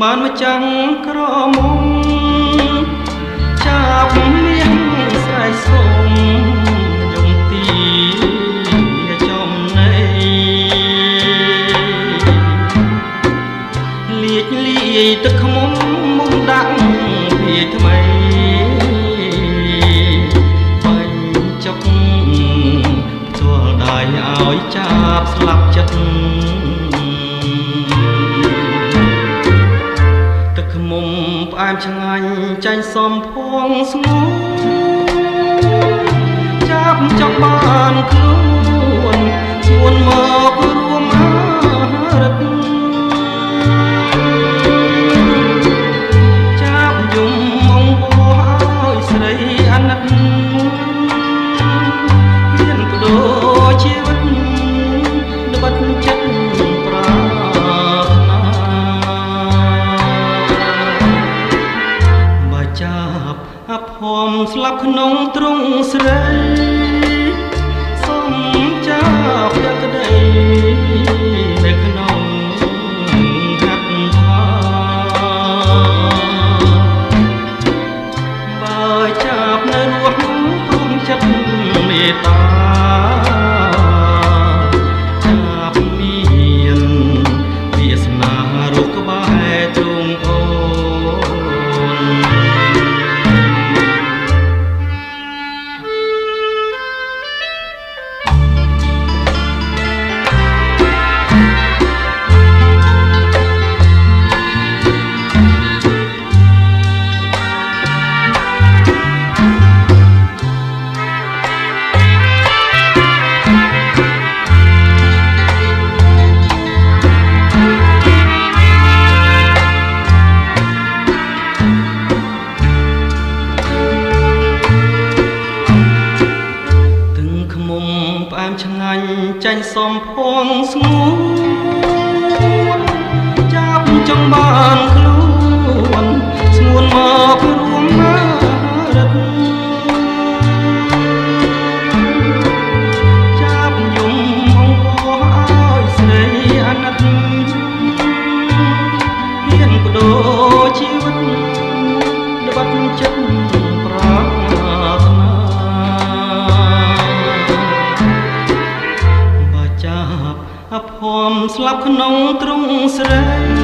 បានមកចាំងក្រមុំចាប់មាសស្រែកសុំយំទីចំណៃលាជលាយទឹកខ្មុំមុំដាក់ពីថ្មីបាញ់ចុកជួលដៃឲ្យចាប់ស្លាប់ចិត្តមុំផ្អែមឆ្ងាញ់ចាញ់សំភងស្ងួនចាប់ចង់បានខ្លួនស្ងួនមករួមអារឹកចាប់យំមកបោះឲ្យស្រីអាណិតហ៊ានបដូរជីវិតល្បិតចិត្តប្រាចាប់អភ័មស្លាប់ក្នុងទ្រង់ស្រីសុំចាប់យកក្តីនៅក្នុងហាត់ថាបើចាប់នៅរស់ព្រមចិត្តមេត្តាចាប់មានវាសនារូបក្បែរទ្រង់អូឆ្ងាញ់ចាញ់សំភងស្ងួនចាប់ចង់បានខ្លួនស្ងួនមករួមអារឹកចាប់យំមកបោះឲ្យស្រីអាណិតហ៊ានបដូរជីវិតល្បិតចិត្តប្រាថ្នាអភ័មស្លាប់ក្នុងទ្រង់ស្រី